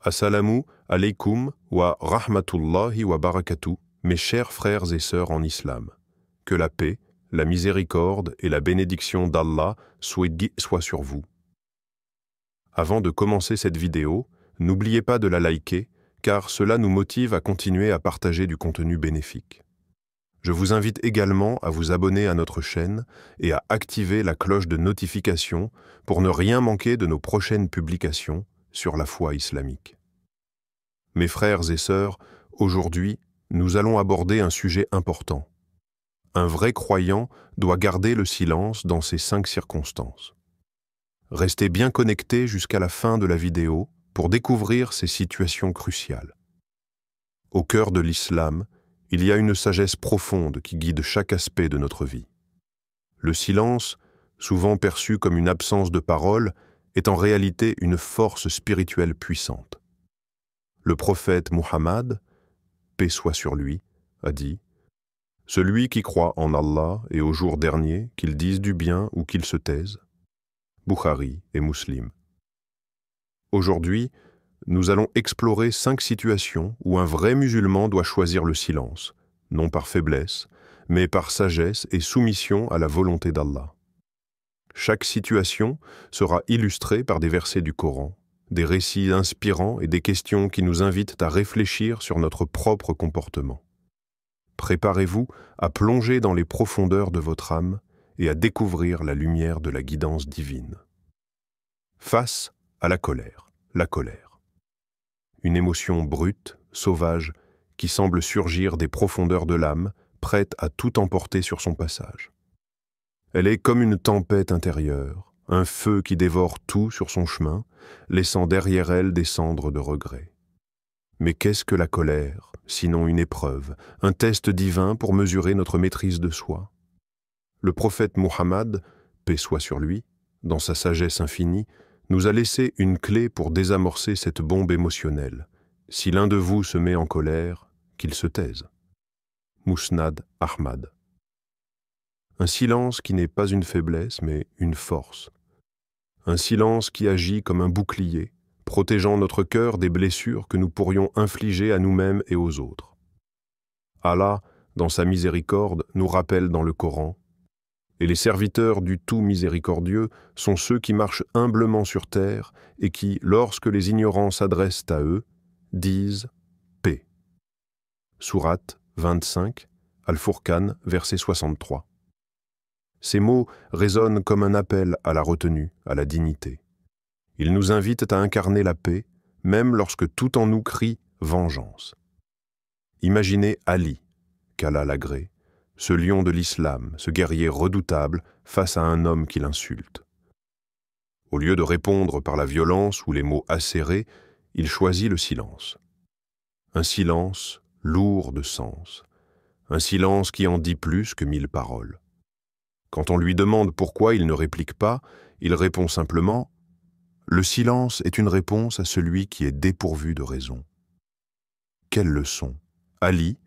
Assalamu alaikum wa rahmatullahi wa barakatuh, mes chers frères et sœurs en islam. Que la paix, la miséricorde et la bénédiction d'Allah soient sur vous. Avant de commencer cette vidéo, n'oubliez pas de la liker, car cela nous motive à continuer à partager du contenu bénéfique. Je vous invite également à vous abonner à notre chaîne et à activer la cloche de notification pour ne rien manquer de nos prochaines publications sur la foi islamique. Mes frères et sœurs, aujourd'hui, nous allons aborder un sujet important. Un vrai croyant doit garder le silence dans ces 5 circonstances. Restez bien connectés jusqu'à la fin de la vidéo pour découvrir ces situations cruciales. Au cœur de l'islam, il y a une sagesse profonde qui guide chaque aspect de notre vie. Le silence, souvent perçu comme une absence de parole, est en réalité une force spirituelle puissante. Le prophète Muhammad, paix soit sur lui, a dit « Celui qui croit en Allah et au jour dernier, qu'il dise du bien ou qu'il se taise. » Bukhari et Muslim. Aujourd'hui, nous allons explorer 5 situations où un vrai musulman doit choisir le silence, non par faiblesse, mais par sagesse et soumission à la volonté d'Allah. Chaque situation sera illustrée par des versets du Coran, des récits inspirants et des questions qui nous invitent à réfléchir sur notre propre comportement. Préparez-vous à plonger dans les profondeurs de votre âme et à découvrir la lumière de la guidance divine. Face à la colère. Une émotion brute, sauvage, qui semble surgir des profondeurs de l'âme, prête à tout emporter sur son passage. Elle est comme une tempête intérieure, un feu qui dévore tout sur son chemin, laissant derrière elle des cendres de regret. Mais qu'est-ce que la colère, sinon une épreuve, un test divin pour mesurer notre maîtrise de soi? Le prophète Muhammad, paix soit sur lui, dans sa sagesse infinie, nous a laissé une clé pour désamorcer cette bombe émotionnelle. Si l'un de vous se met en colère, qu'il se taise. Musnad Ahmad. Un silence qui n'est pas une faiblesse, mais une force. Un silence qui agit comme un bouclier, protégeant notre cœur des blessures que nous pourrions infliger à nous-mêmes et aux autres. Allah, dans sa miséricorde, nous rappelle dans le Coran « Et les serviteurs du tout miséricordieux sont ceux qui marchent humblement sur terre et qui, lorsque les ignorants s'adressent à eux, disent « paix ». Sourate 25, Al-Furqan, verset 63. Ces mots résonnent comme un appel à la retenue, à la dignité. Ils nous invitent à incarner la paix, même lorsque tout en nous crie « vengeance ». Imaginez Ali, qu'Allah l'agrée, ce lion de l'islam, ce guerrier redoutable face à un homme qui l'insulte. Au lieu de répondre par la violence ou les mots acérés, il choisit le silence. Un silence lourd de sens, un silence qui en dit plus que 1000 paroles. Quand on lui demande pourquoi il ne réplique pas, il répond simplement « Le silence est une réponse à celui qui est dépourvu de raison. » Quelle leçon! Ali,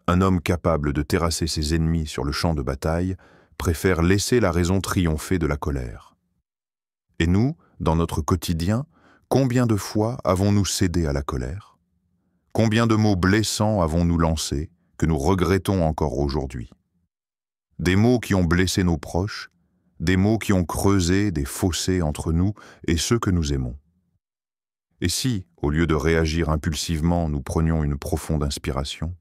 un homme capable de terrasser ses ennemis sur le champ de bataille, préfère laisser la raison triompher de la colère. Et nous, dans notre quotidien, combien de fois avons-nous cédé à la colère? Combien de mots blessants avons-nous lancés, que nous regrettons encore aujourd'hui? Des mots qui ont blessé nos proches, des mots qui ont creusé des fossés entre nous et ceux que nous aimons. Et si, au lieu de réagir impulsivement, nous prenions une profonde inspiration?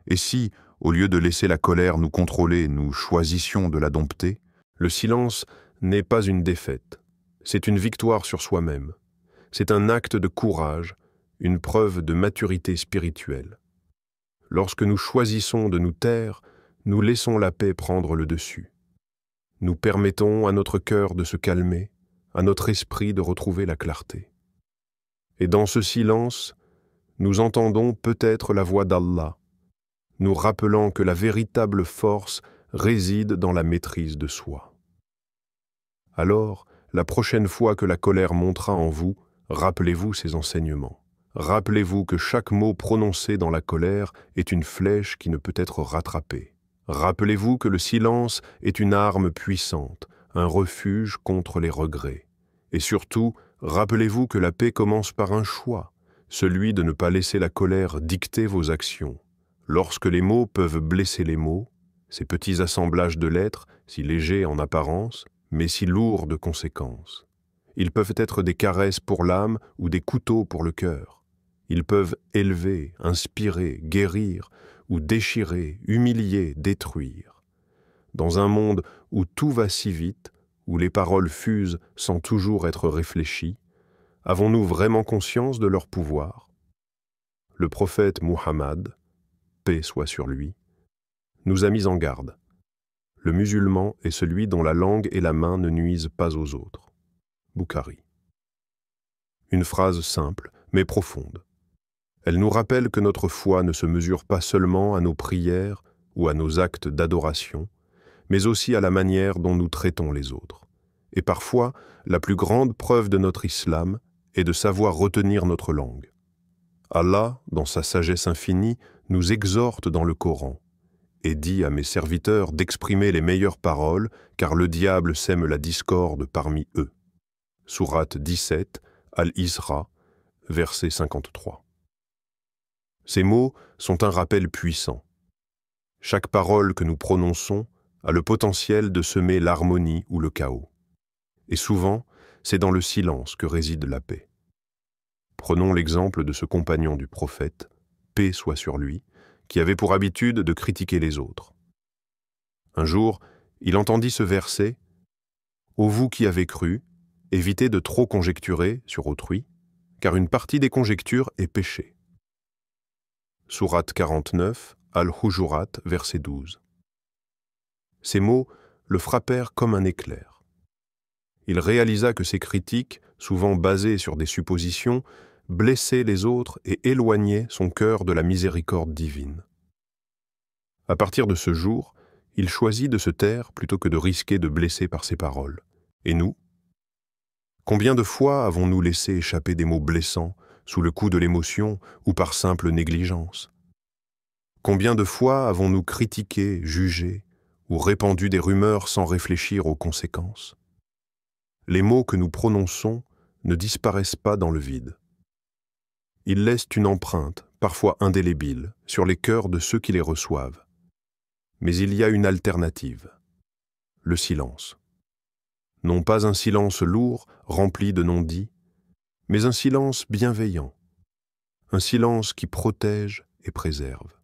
Et si, au lieu de laisser la colère nous contrôler, nous choisissions de la dompter? Le silence n'est pas une défaite, c'est une victoire sur soi-même. C'est un acte de courage, une preuve de maturité spirituelle. Lorsque nous choisissons de nous taire, nous laissons la paix prendre le dessus. Nous permettons à notre cœur de se calmer, à notre esprit de retrouver la clarté. Et dans ce silence, nous entendons peut-être la voix d'Allah, nous rappelant que la véritable force réside dans la maîtrise de soi. Alors, la prochaine fois que la colère montera en vous, rappelez-vous ces enseignements. Rappelez-vous que chaque mot prononcé dans la colère est une flèche qui ne peut être rattrapée. Rappelez-vous que le silence est une arme puissante, un refuge contre les regrets. Et surtout, rappelez-vous que la paix commence par un choix, celui de ne pas laisser la colère dicter vos actions. Lorsque les mots peuvent blesser les mots, ces petits assemblages de lettres, si légers en apparence, mais si lourds de conséquences. Ils peuvent être des caresses pour l'âme ou des couteaux pour le cœur. Ils peuvent élever, inspirer, guérir ou déchirer, humilier, détruire. Dans un monde où tout va si vite, où les paroles fusent sans toujours être réfléchies, avons-nous vraiment conscience de leur pouvoir? Le prophète Muhammad, paix soit sur lui, nous a mis en garde. Le musulman est celui dont la langue et la main ne nuisent pas aux autres. Bukhari. Une phrase simple, mais profonde. Elle nous rappelle que notre foi ne se mesure pas seulement à nos prières ou à nos actes d'adoration, mais aussi à la manière dont nous traitons les autres. Et parfois, la plus grande preuve de notre islam est de savoir retenir notre langue. Allah, dans sa sagesse infinie, nous exhorte dans le Coran et dit à mes serviteurs d'exprimer les meilleures paroles, car le diable sème la discorde parmi eux. Sourate 17, Al-Isra, verset 53. Ces mots sont un rappel puissant. Chaque parole que nous prononçons a le potentiel de semer l'harmonie ou le chaos. Et souvent, c'est dans le silence que réside la paix. Prenons l'exemple de ce compagnon du prophète, paix soit sur lui, qui avait pour habitude de critiquer les autres. Un jour, il entendit ce verset « Ô vous qui avez cru, évitez de trop conjecturer sur autrui, car une partie des conjectures est péché. » Sourate 49, Al-Hujurat, verset 12. Ces mots le frappèrent comme un éclair. Il réalisa que ces critiques, souvent basées sur des suppositions, blessaient les autres et éloignaient son cœur de la miséricorde divine. À partir de ce jour, il choisit de se taire plutôt que de risquer de blesser par ses paroles. Et nous? Combien de fois avons-nous laissé échapper des mots blessants sous le coup de l'émotion ou par simple négligence? Combien de fois avons-nous critiqué, jugé ou répandu des rumeurs sans réfléchir aux conséquences? Les mots que nous prononçons ne disparaissent pas dans le vide. Ils laissent une empreinte, parfois indélébile, sur les cœurs de ceux qui les reçoivent. Mais il y a une alternative, le silence. Non pas un silence lourd, rempli de non-dits, mais un silence bienveillant, un silence qui protège et préserve,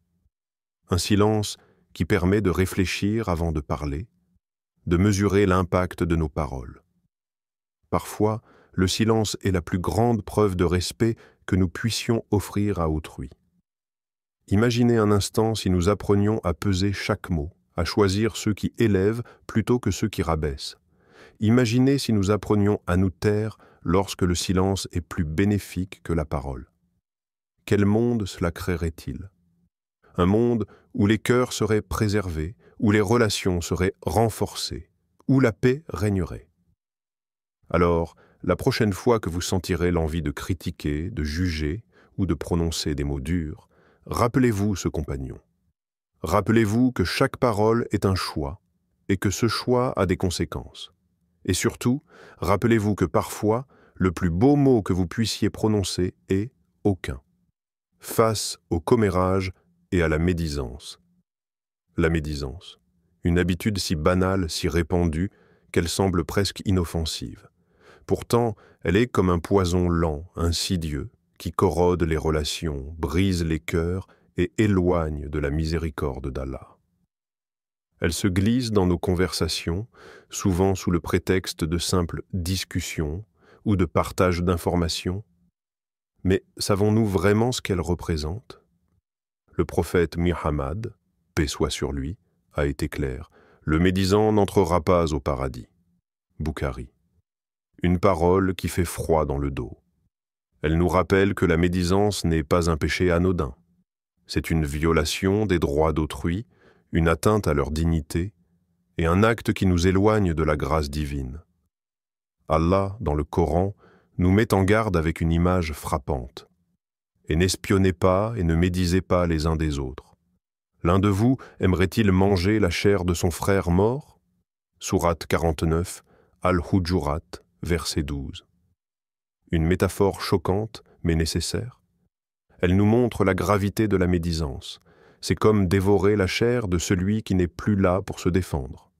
un silence qui permet de réfléchir avant de parler, de mesurer l'impact de nos paroles. Parfois, le silence est la plus grande preuve de respect que nous puissions offrir à autrui. Imaginez un instant si nous apprenions à peser chaque mot, à choisir ceux qui élèvent plutôt que ceux qui rabaissent. Imaginez si nous apprenions à nous taire lorsque le silence est plus bénéfique que la parole. Quel monde cela créerait-il? Un monde où les cœurs seraient préservés, où les relations seraient renforcées, où la paix régnerait. Alors, la prochaine fois que vous sentirez l'envie de critiquer, de juger ou de prononcer des mots durs, rappelez-vous ce compagnon. Rappelez-vous que chaque parole est un choix et que ce choix a des conséquences. Et surtout, rappelez-vous que parfois, le plus beau mot que vous puissiez prononcer est « aucun », face au commérage et à la médisance. La médisance, une habitude si banale, si répandue, qu'elle semble presque inoffensive. Pourtant, elle est comme un poison lent, insidieux, qui corrode les relations, brise les cœurs et éloigne de la miséricorde d'Allah. Elle se glisse dans nos conversations, souvent sous le prétexte de simples discussions ou de partage d'informations. Mais savons-nous vraiment ce qu'elle représente? Le prophète Muhammad, paix soit sur lui, a été clair. Le médisant n'entrera pas au paradis. Bukhari. Une parole qui fait froid dans le dos. Elle nous rappelle que la médisance n'est pas un péché anodin. C'est une violation des droits d'autrui, une atteinte à leur dignité et un acte qui nous éloigne de la grâce divine. Allah, dans le Coran, nous met en garde avec une image frappante. Et n'espionnez pas et ne médisez pas les uns des autres. L'un de vous aimerait-il manger la chair de son frère mort? Sourate 49, Al-Hujurat, verset 12. Une métaphore choquante, mais nécessaire. Elle nous montre la gravité de la médisance. C'est comme dévorer la chair de celui qui n'est plus là pour se défendre.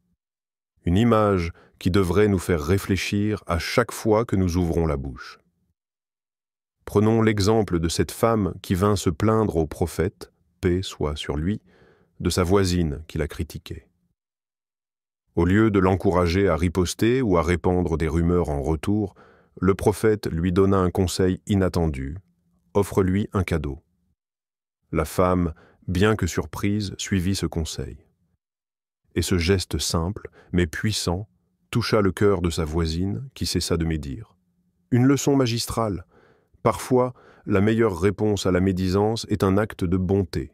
Une image qui devrait nous faire réfléchir à chaque fois que nous ouvrons la bouche. Prenons l'exemple de cette femme qui vint se plaindre au prophète, paix soit sur lui, de sa voisine qui la critiquait. Au lieu de l'encourager à riposter ou à répandre des rumeurs en retour, le prophète lui donna un conseil inattendu. Offre-lui un cadeau. La femme, bien que surprise, suivit ce conseil. Et ce geste simple, mais puissant, toucha le cœur de sa voisine qui cessa de médire. Une leçon magistrale. Parfois, la meilleure réponse à la médisance est un acte de bonté.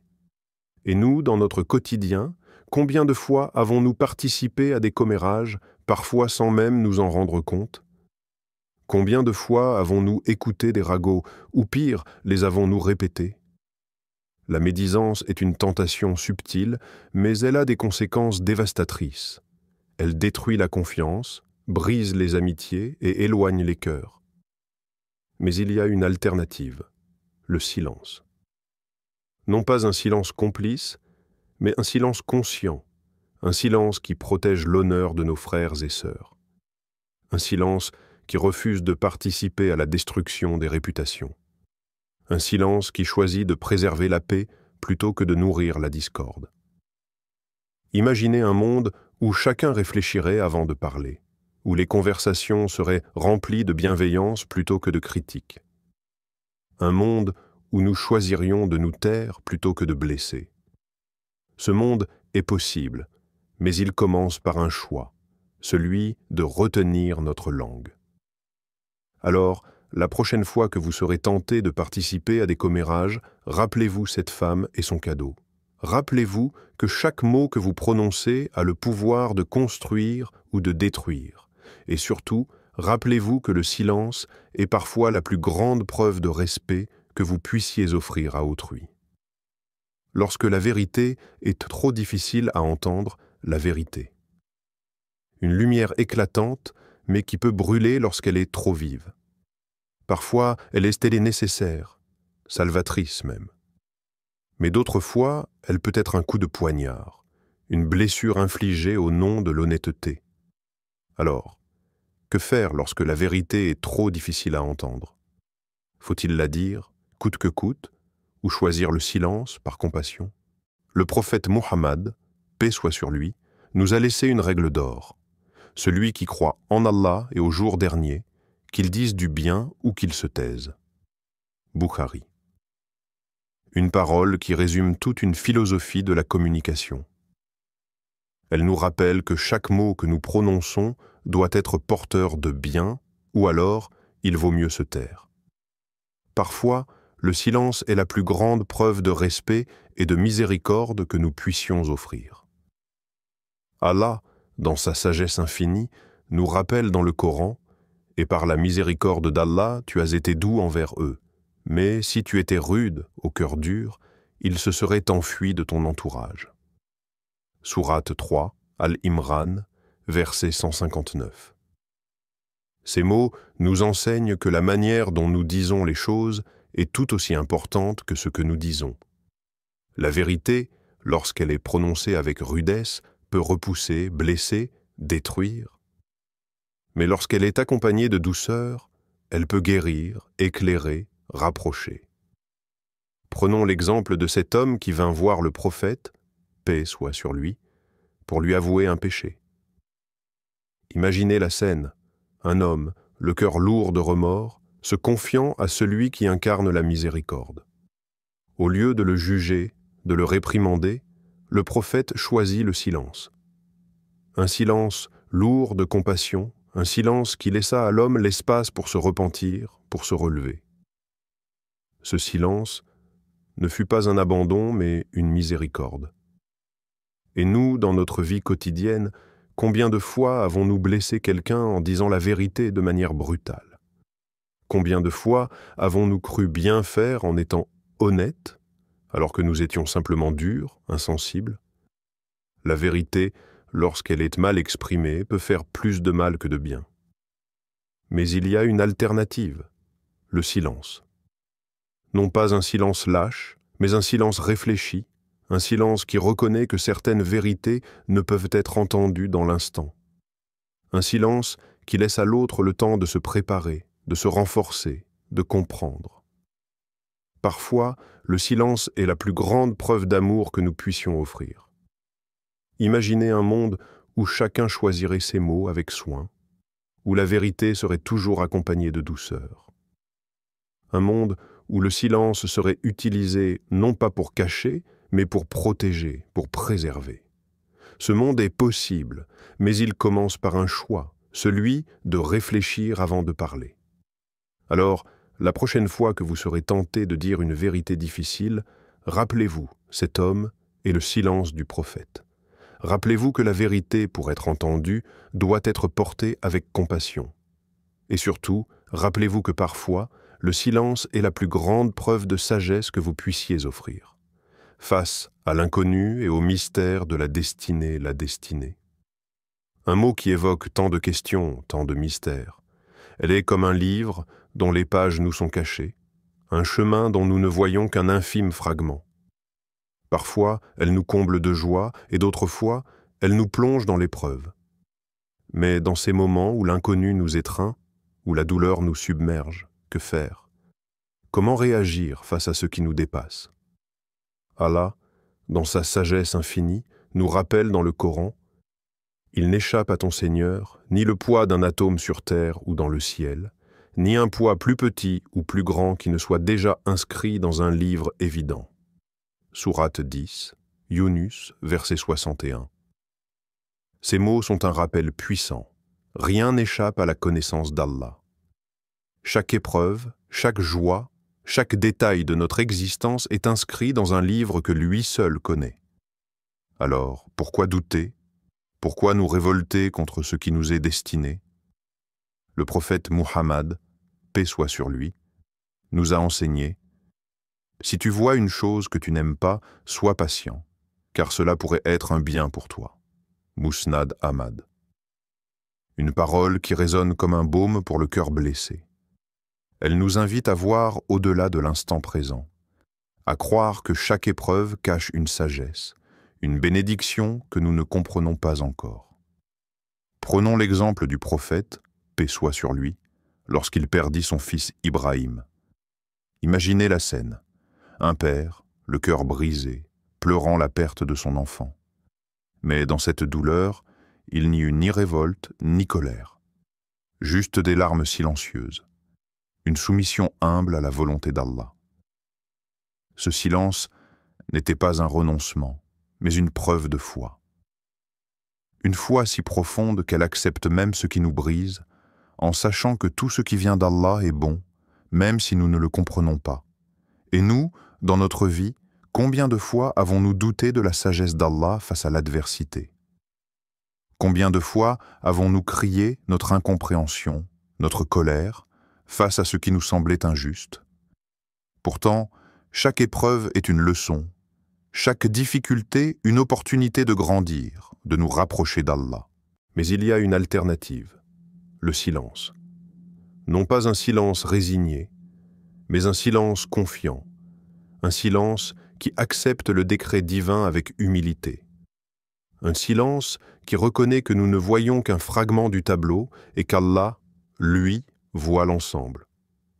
Et nous, dans notre quotidien, combien de fois avons-nous participé à des commérages, parfois sans même nous en rendre compte? Combien de fois avons-nous écouté des ragots, ou pire, les avons-nous répétés? La médisance est une tentation subtile, mais elle a des conséquences dévastatrices. Elle détruit la confiance, brise les amitiés et éloigne les cœurs. Mais il y a une alternative, le silence. Non pas un silence complice, mais un silence conscient, un silence qui protège l'honneur de nos frères et sœurs. Un silence qui refuse de participer à la destruction des réputations. Un silence qui choisit de préserver la paix plutôt que de nourrir la discorde. Imaginez un monde où chacun réfléchirait avant de parler, où les conversations seraient remplies de bienveillance plutôt que de critique. Un monde où nous choisirions de nous taire plutôt que de blesser. Ce monde est possible, mais il commence par un choix, celui de retenir notre langue. Alors, la prochaine fois que vous serez tenté de participer à des commérages, rappelez-vous cette femme et son cadeau. Rappelez-vous que chaque mot que vous prononcez a le pouvoir de construire ou de détruire. Et surtout, rappelez-vous que le silence est parfois la plus grande preuve de respect que vous puissiez offrir à autrui. Lorsque la vérité est trop difficile à entendre, la vérité. Une lumière éclatante, mais qui peut brûler lorsqu'elle est trop vive. Parfois, elle est nécessaire, salvatrice même. Mais d'autres fois, elle peut être un coup de poignard, une blessure infligée au nom de l'honnêteté. Alors, que faire lorsque la vérité est trop difficile à entendre? Faut-il la dire, coûte que coûte, ou choisir le silence par compassion? Le prophète Muhammad, paix soit sur lui, nous a laissé une règle d'or. Celui qui croit en Allah et au jour dernier, qu'il dise du bien ou qu'il se taise. Bukhari. Une parole qui résume toute une philosophie de la communication. Elle nous rappelle que chaque mot que nous prononçons doit être porteur de bien, ou alors il vaut mieux se taire. Parfois, le silence est la plus grande preuve de respect et de miséricorde que nous puissions offrir. Allah, dans sa sagesse infinie, nous rappelle dans le Coran « Et par la miséricorde d'Allah, tu as été doux envers eux. Mais si tu étais rude, au cœur dur, ils se seraient enfuis de ton entourage. » Sourate 3, Al-Imran, verset 159. Ces mots nous enseignent que la manière dont nous disons les choses est tout aussi importante que ce que nous disons. La vérité, lorsqu'elle est prononcée avec rudesse, peut repousser, blesser, détruire. Mais lorsqu'elle est accompagnée de douceur, elle peut guérir, éclairer, rapprocher. Prenons l'exemple de cet homme qui vint voir le prophète, paix soit sur lui, pour lui avouer un péché. Imaginez la scène, un homme, le cœur lourd de remords, se confiant à celui qui incarne la miséricorde. Au lieu de le juger, de le réprimander, le prophète choisit le silence. Un silence lourd de compassion, un silence qui laissa à l'homme l'espace pour se repentir, pour se relever. Ce silence ne fut pas un abandon, mais une miséricorde. Et nous, dans notre vie quotidienne, combien de fois avons-nous blessé quelqu'un en disant la vérité de manière brutale? Combien de fois avons-nous cru bien faire en étant honnêtes, alors que nous étions simplement durs, insensibles? La vérité, lorsqu'elle est mal exprimée, peut faire plus de mal que de bien. Mais il y a une alternative, le silence. Non pas un silence lâche, mais un silence réfléchi, un silence qui reconnaît que certaines vérités ne peuvent être entendues dans l'instant. Un silence qui laisse à l'autre le temps de se préparer, de se renforcer, de comprendre. Parfois, le silence est la plus grande preuve d'amour que nous puissions offrir. Imaginez un monde où chacun choisirait ses mots avec soin, où la vérité serait toujours accompagnée de douceur. Un monde où le silence serait utilisé non pas pour cacher, mais pour protéger, pour préserver. Ce monde est possible, mais il commence par un choix, celui de réfléchir avant de parler. Alors, la prochaine fois que vous serez tenté de dire une vérité difficile, rappelez-vous cet homme et le silence du prophète. Rappelez-vous que la vérité, pour être entendue, doit être portée avec compassion. Et surtout, rappelez-vous que parfois, le silence est la plus grande preuve de sagesse que vous puissiez offrir. Face à l'inconnu et au mystère de la destinée. Un mot qui évoque tant de questions, tant de mystères. Elle est comme un livre dont les pages nous sont cachées, un chemin dont nous ne voyons qu'un infime fragment. Parfois, elle nous comble de joie et d'autres fois, elle nous plonge dans l'épreuve. Mais dans ces moments où l'inconnu nous étreint, où la douleur nous submerge, que faire? Comment réagir face à ce qui nous dépasse? Allah, dans sa sagesse infinie, nous rappelle dans le Coran: « Il n'échappe à ton Seigneur ni le poids d'un atome sur terre ou dans le ciel, ni un poids plus petit ou plus grand qui ne soit déjà inscrit dans un livre évident. » Sourate 10, Yunus, verset 61. Ces mots sont un rappel puissant. Rien n'échappe à la connaissance d'Allah. Chaque épreuve, chaque joie, chaque détail de notre existence est inscrit dans un livre que lui seul connaît. Alors, pourquoi douter? Pourquoi nous révolter contre ce qui nous est destiné? Le prophète Muhammad, paix soit sur lui, nous a enseigné: si tu vois une chose que tu n'aimes pas, sois patient, car cela pourrait être un bien pour toi. Musnad Ahmad. Une parole qui résonne comme un baume pour le cœur blessé. Elle nous invite à voir au-delà de l'instant présent, à croire que chaque épreuve cache une sagesse, une bénédiction que nous ne comprenons pas encore. Prenons l'exemple du prophète, paix soit sur lui, lorsqu'il perdit son fils Ibrahim. Imaginez la scène. Un père, le cœur brisé, pleurant la perte de son enfant. Mais dans cette douleur, il n'y eut ni révolte, ni colère. Juste des larmes silencieuses. Une soumission humble à la volonté d'Allah. Ce silence n'était pas un renoncement, mais une preuve de foi. Une foi si profonde qu'elle accepte même ce qui nous brise, en sachant que tout ce qui vient d'Allah est bon, même si nous ne le comprenons pas. Et nous, dans notre vie, combien de fois avons-nous douté de la sagesse d'Allah face à l'adversité? Combien de fois avons-nous crié notre incompréhension, notre colère, face à ce qui nous semblait injuste? Pourtant, chaque épreuve est une leçon, chaque difficulté une opportunité de grandir, de nous rapprocher d'Allah. Mais il y a une alternative, le silence. Non pas un silence résigné, mais un silence confiant, un silence qui accepte le décret divin avec humilité. Un silence qui reconnaît que nous ne voyons qu'un fragment du tableau et qu'Allah, lui, voit l'ensemble.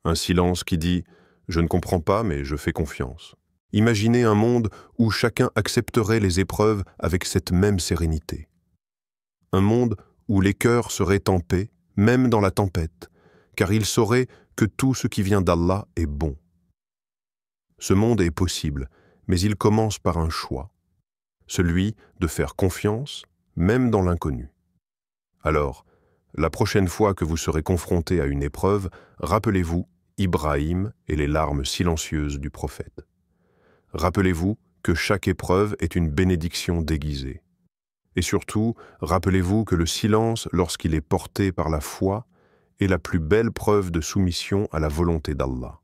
Un silence qui dit « Je ne comprends pas, mais je fais confiance ». Imaginez un monde où chacun accepterait les épreuves avec cette même sérénité. Un monde où les cœurs seraient en paix, même dans la tempête, car ils sauraient que tout ce qui vient d'Allah est bon. Ce monde est possible, mais il commence par un choix, celui de faire confiance, même dans l'inconnu. Alors, la prochaine fois que vous serez confronté à une épreuve, rappelez-vous Ibrahim et les larmes silencieuses du prophète. Rappelez-vous que chaque épreuve est une bénédiction déguisée. Et surtout, rappelez-vous que le silence, lorsqu'il est porté par la foi, est la plus belle preuve de soumission à la volonté d'Allah.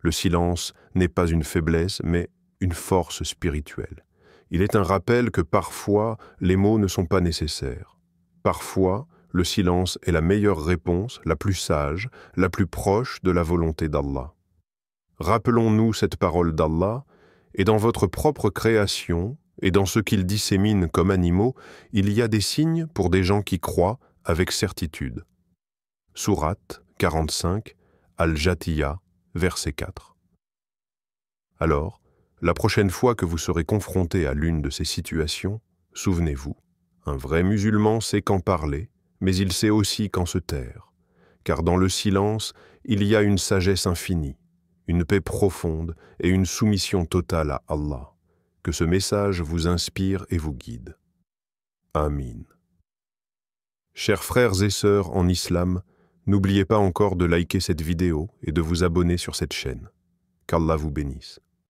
Le silence n'est pas une faiblesse, mais une force spirituelle. Il est un rappel que parfois, les mots ne sont pas nécessaires. Parfois, le silence est la meilleure réponse, la plus sage, la plus proche de la volonté d'Allah. Rappelons-nous cette parole d'Allah, et dans votre propre création, et dans ce qu'il dissémine comme animaux, il y a des signes pour des gens qui croient avec certitude. Sourate 45, Al-Jathiya, verset 4. Alors, la prochaine fois que vous serez confronté à l'une de ces situations, souvenez-vous, un vrai musulman sait quand parler, mais il sait aussi quand se taire, car dans le silence, il y a une sagesse infinie, une paix profonde et une soumission totale à Allah. Que ce message vous inspire et vous guide. Amin. Chers frères et sœurs en islam, n'oubliez pas encore de liker cette vidéo et de vous abonner sur cette chaîne. Qu'Allah vous bénisse.